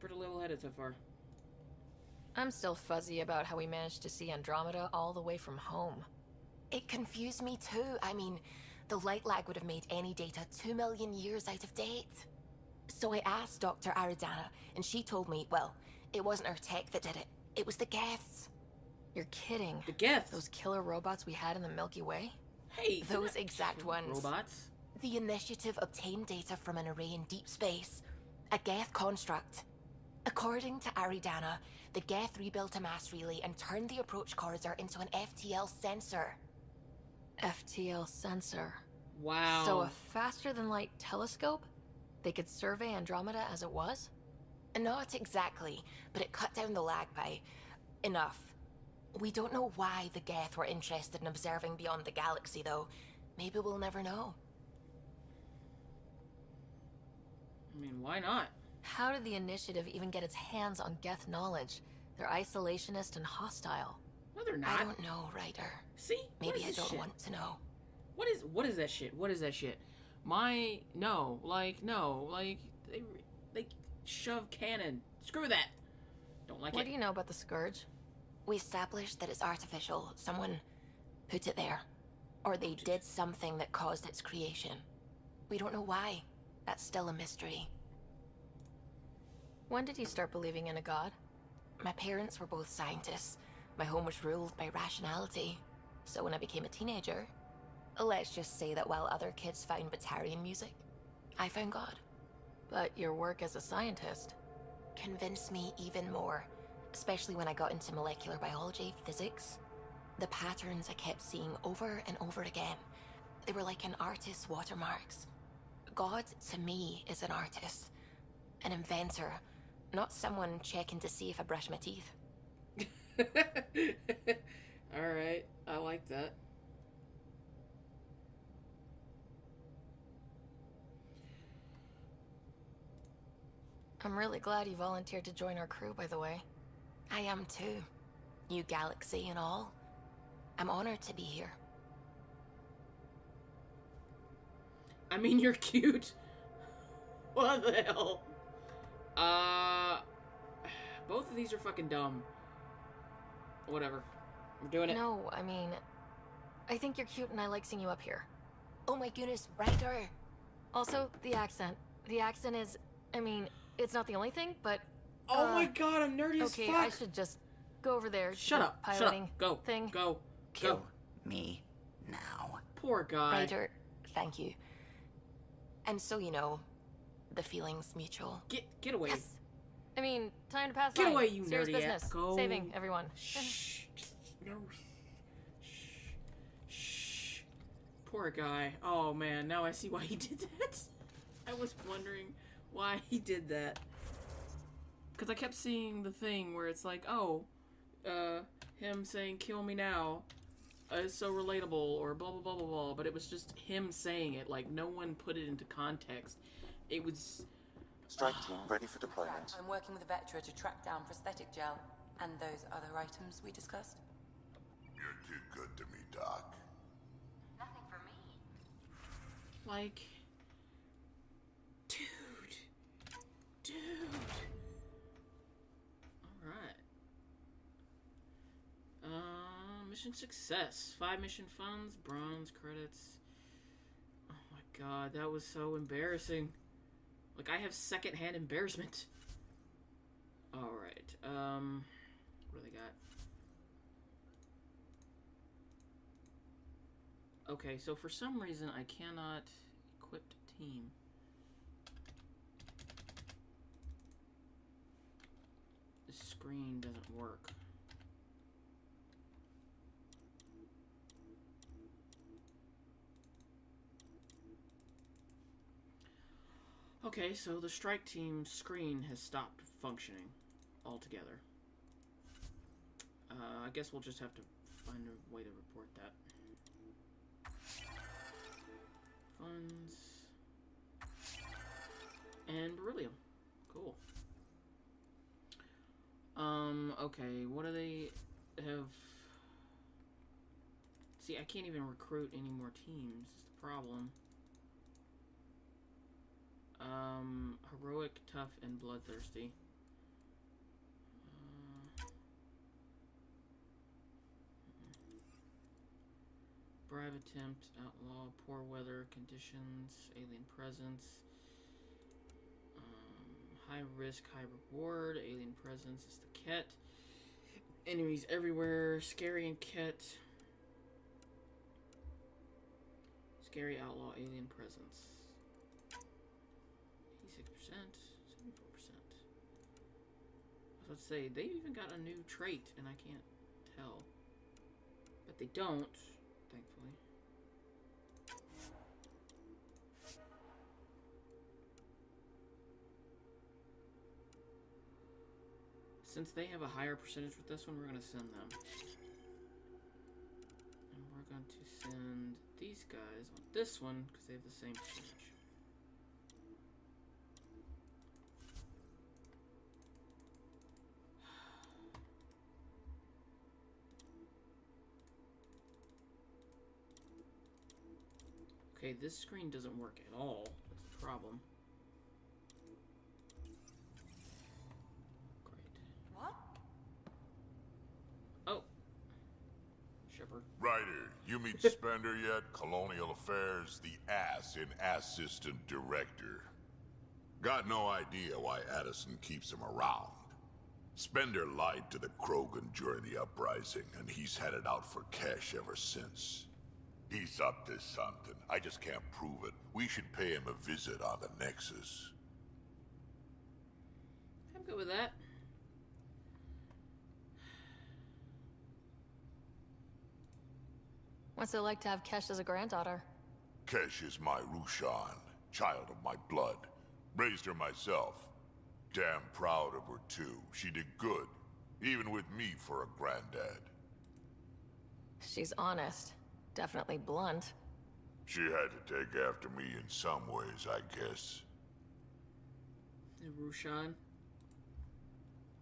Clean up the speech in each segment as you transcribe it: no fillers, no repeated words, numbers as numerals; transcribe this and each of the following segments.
Pretty level-headed so far. I'm still fuzzy about how we managed to see Andromeda all the way from home. It confused me too. I mean, the light lag would have made any data 2 million years out of date. So I asked Dr. Aridana, and she told me, well, it wasn't our tech that did it. It was the Geths. You're kidding. The Geths? Those killer robots we had in the Milky Way? Hey! Those exact ones. Robots? The initiative obtained data from an array in deep space. A Geth construct. According to Aridana, the Geth rebuilt a mass relay and turned the approach corridor into an FTL sensor. FTL sensor. Wow. So a faster-than-light telescope? They could survey Andromeda as it was? Not exactly, but it cut down the lag by enough. We don't know why the Geth were interested in observing beyond the galaxy, though. Maybe we'll never know. I mean, why not? How did the Initiative even get its hands on Geth knowledge? They're isolationist and hostile. No, they're not. I don't know, Ryder. See? Maybe I don't want to know. What is that shit? What is that shit? No, they shove cannon. Screw that. Don't like it. What do you know about the Scourge? We established that it's artificial. Someone put it there. Or they did something that caused its creation. We don't know why. That's still a mystery. When did you start believing in a god? My parents were both scientists. My home was ruled by rationality. So when I became a teenager, let's just say that while other kids found Batarian music, I found God. But your work as a scientist Convinced me even more, especially when I got into molecular biology, physics. The patterns I kept seeing over and over again, they were like an artist's watermarks. God, to me, is an artist. An inventor, not someone checking to see if I brush my teeth. Alright, I like that. I'm really glad you volunteered to join our crew, by the way. I am too. New galaxy and all. I'm honored to be here. I mean, you're cute. What the hell? Both of these are fucking dumb. Whatever. We're doing it. No, I mean, I think you're cute and I like seeing you up here. Oh my goodness, Ryder! Also, the accent. The accent is, I mean, it's not the only thing, but... Oh my god, I'm nerdy as fuck! Okay, I should just go over there. Shut up, piloting Go, thing. go, Kill go. me now. Poor guy. Ryder, thank you. And so you know, the feeling's mutual. Get away. Yes. I mean, time to pass Get by. away, you Serious nerdy business. ass. Go. Saving everyone. Shh. No. Shh. Poor guy. Oh man, now I see why he did that. I was wondering why he did that. Because I kept seeing the thing where it's like, oh, him saying kill me now is so relatable, or blah blah blah blah blah, but it was just him saying it, like no one put it into context. It was... Strike team ready for deployment. I'm working with Vectra to track down prosthetic gel and those other items we discussed. You're too good to me, Doc. Nothing for me. Like... Dude. Alright. Mission success. 5 mission funds, bronze credits. Oh my god, that was so embarrassing. Like, I have secondhand embarrassment. Alright, what do they got? Okay, so for some reason I cannot equip team. The screen doesn't work. Okay, so the strike team screen has stopped functioning altogether. I guess we'll just have to find a way to report that. Funds. And beryllium. Cool. Okay, what do they have? See, I can't even recruit any more teams, is the problem. Heroic, tough, and bloodthirsty. bribe attempt, outlaw, poor weather conditions, alien presence. High risk, high reward, alien presence is the Ket. Enemies everywhere, scary and Ket. Scary outlaw, alien presence. 86%, 74%. Let's say they even got a new trait, and I can't tell. But they don't, thankfully. Since they have a higher percentage with this one, we're going to send them. And we're going to send these guys on this one, because they have the same percentage. Okay, this screen doesn't work at all. That's the problem. Great. What? Oh. Shepard. Ryder, you meet Spender yet? Colonial Affairs, the ass in assistant director. Got no idea why Addison keeps him around. Spender lied to the Krogan during the uprising, and he's headed out for cash ever since. He's up to something. I just can't prove it. We should pay him a visit on the Nexus. I'm good with that. What's it like to have Kesh as a granddaughter? Kesh is my Rushan, child of my blood. Raised her myself. Damn proud of her too. She did good, even with me for a granddad. She's honest. Definitely blunt. She had to take after me in some ways, I guess. Rushan.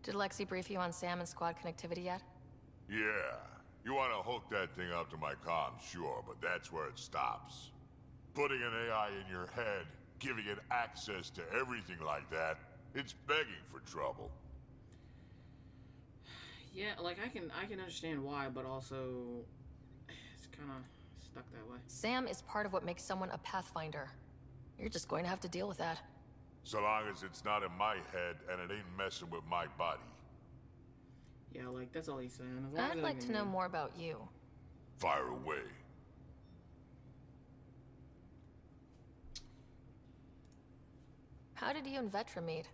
Did Lexi brief you on Sam and squad connectivity yet? Yeah. You want to hook that thing up to my comms, sure, but that's where it stops. Putting an AI in your head, giving it access to everything like that, it's begging for trouble. Yeah, like I can understand why, but also it's kind of stuck that way. Sam is part of what makes someone a Pathfinder. You're just going to have to deal with that. So long as it's not in my head and it ain't messing with my body. Yeah, like that's all he's saying. As long as I'd it like ain't to know me. more about you. Fire away. How did you and Vetra meet?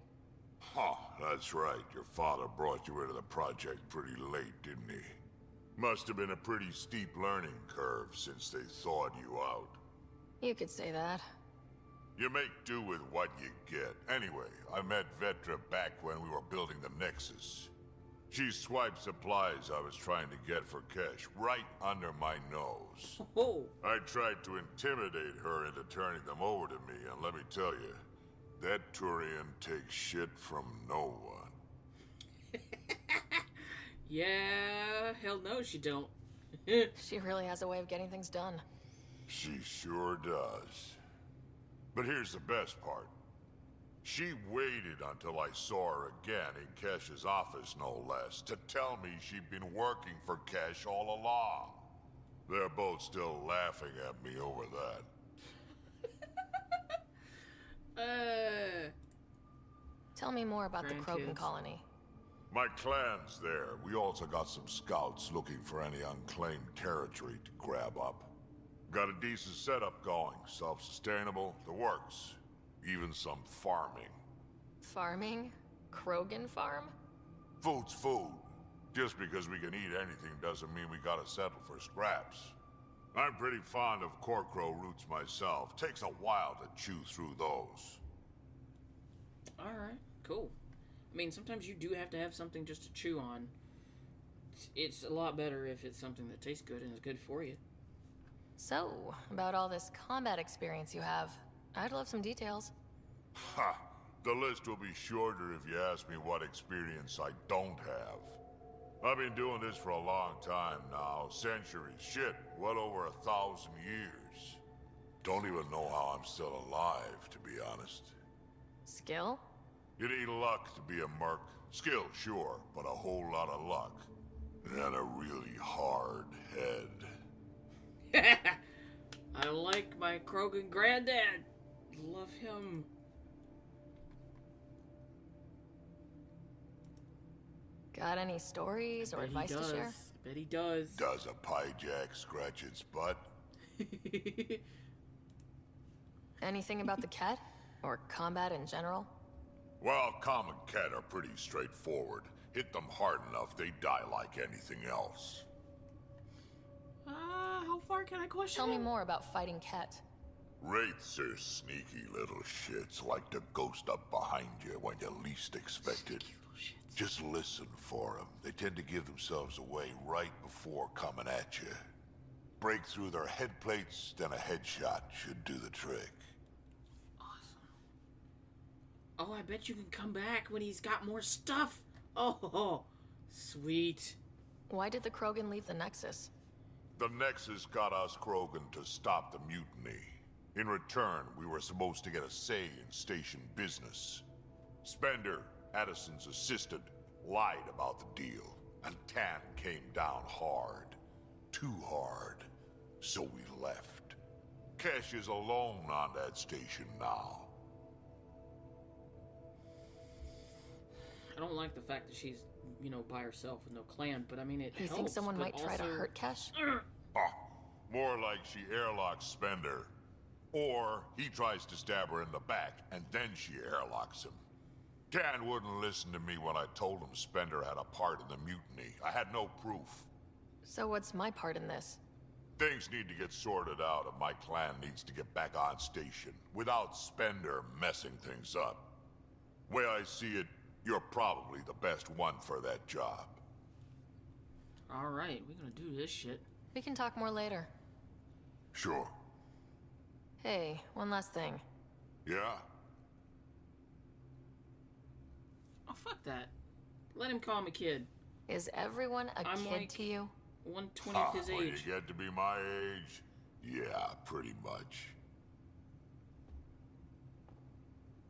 Huh, that's right. Your father brought you into the project pretty late, didn't he? Must have been a pretty steep learning curve since they thawed you out. You could say that. You make do with what you get. Anyway, I met Vetra back when we were building the Nexus. She swiped supplies I was trying to get for cash right under my nose. Oh, I tried to intimidate her into turning them over to me, and let me tell you, that Turian takes shit from no one. yeah, hell no, she don't. She really has a way of getting things done. She sure does. But here's the best part. She waited until I saw her again in Kesh's office, no less, to tell me she'd been working for Kesh all along. They're both still laughing at me over that. Tell me more about the Krogan Grandkids. colony. My clan's there. We also got some scouts looking for any unclaimed territory to grab up. Got a decent setup going, self-sustainable, the works. Even some farming. Farming? Krogan farm? Food's food. Just because we can eat anything doesn't mean we gotta settle for scraps. I'm pretty fond of Corcrow roots myself. Takes a while to chew through those. Alright, cool. I mean, sometimes you do have to have something just to chew on. It's a lot better if it's something that tastes good and is good for you. So, about all this combat experience you have, I'd love some details. Ha! The list will be shorter if you ask me what experience I don't have. I've been doing this for a long time now. Centuries. Shit, well over 1,000 years. Don't even know how I'm still alive, to be honest. Skill? You need luck to be a merc. Skill, sure, but a whole lot of luck. And a really hard head. I like my Krogan granddad. Love him. Got any stories or advice to share? I bet he does. Does a pyjak scratch its butt? Anything about the cat? Or combat in general? Well, common cat are pretty straightforward. Hit them hard enough, they die like anything else. How far can I question Tell me him? more about fighting cat. Wraiths are sneaky little shits, like to ghost up behind you when you least expect it. Just listen for them. They tend to give themselves away right before coming at you. Break through their head plates, then a headshot should do the trick. Awesome. Oh, I bet you can come back when he's got more stuff. Oh, sweet. Why did the Krogan leave the Nexus? The Nexus got us Krogan to stop the mutiny. In return, we were supposed to get a say in station business. Spender, Addison's assistant, lied about the deal, and Tan came down hard. Too hard. So we left. Kesh is alone on that station now. I don't like the fact that she's, by herself with no clan, but I mean, it You helps, think someone but might try to also- hurt Kesh? More like she airlocks Spender. Or he tries to stab her in the back, and then she airlocks him. Tan wouldn't listen to me when I told him Spender had a part in the mutiny. I had no proof. So what's my part in this? Things need to get sorted out, and my clan needs to get back on station, without Spender messing things up. Way I see it, you're probably the best one for that job. Alright, we're gonna do this shit. We can talk more later. Sure. Hey, one last thing. Yeah? Oh, fuck that. Let him call me kid. Is everyone a I'm kid like- to you? 1/20th his When you age. get to be my age, yeah, pretty much.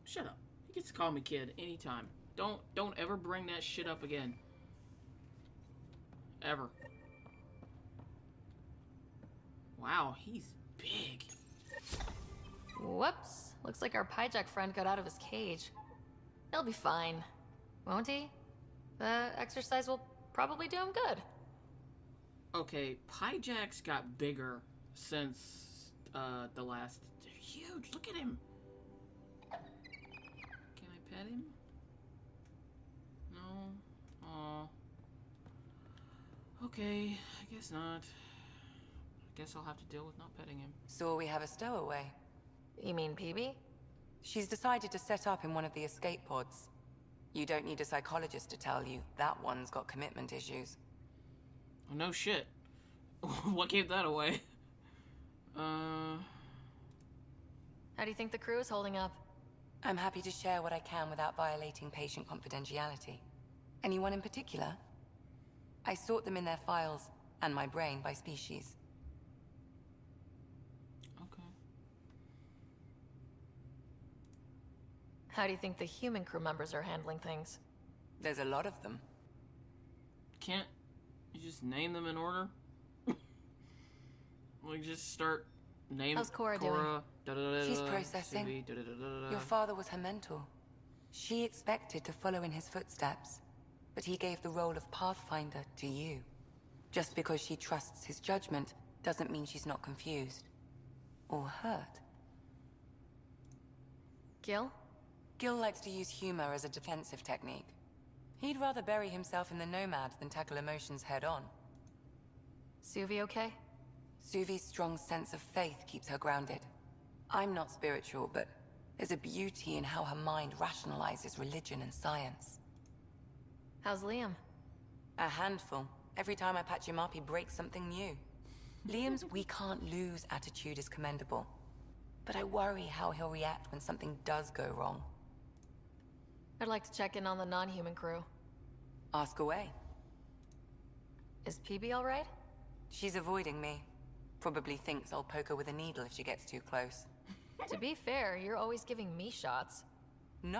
Shut up. He gets to call me kid anytime. Don't ever bring that shit up again. Ever. Wow, he's big. Whoops. Looks like our Pyjak friend got out of his cage. He'll be fine, won't he? The exercise will probably do him good. Okay, Pyjack's got bigger since the last. They're huge. Look at him. Can I pet him? No. Aw. Okay, I guess not. I guess I'll have to deal with not petting him. So we have a stowaway. You mean PB? She's decided to set up in one of the escape pods. You don't need a psychologist to tell you that one's got commitment issues. Oh, no shit. What gave that away? How do you think the crew is holding up? I'm happy to share what I can without violating patient confidentiality. Anyone in particular? I sort them in their files and my brain by species. Okay. How do you think the human crew members are handling things? There's a lot of them. Can't you just name them in order? Like, just start name. How's Cora doing? Da-da-da-da, She's processing. Suvi, da-da-da-da-da. Your father was her mentor. She expected to follow in his footsteps, but he gave the role of Pathfinder to you. Just because she trusts his judgment doesn't mean she's not confused. Or hurt. Gil? Gil likes to use humor as a defensive technique. He'd rather bury himself in the Nomad than tackle emotions head-on. Suvi okay? Suvi's strong sense of faith keeps her grounded. I'm not spiritual, but there's a beauty in how her mind rationalizes religion and science. How's Liam? A handful. Every time I patch him up, he breaks something new. Liam's we can't lose attitude is commendable. But I worry how he'll react when something does go wrong. I'd like to check in on the non-human crew. Ask away. Is PB alright? She's avoiding me. Probably thinks I'll poke her with a needle if she gets too close. To be fair, you're always giving me shots.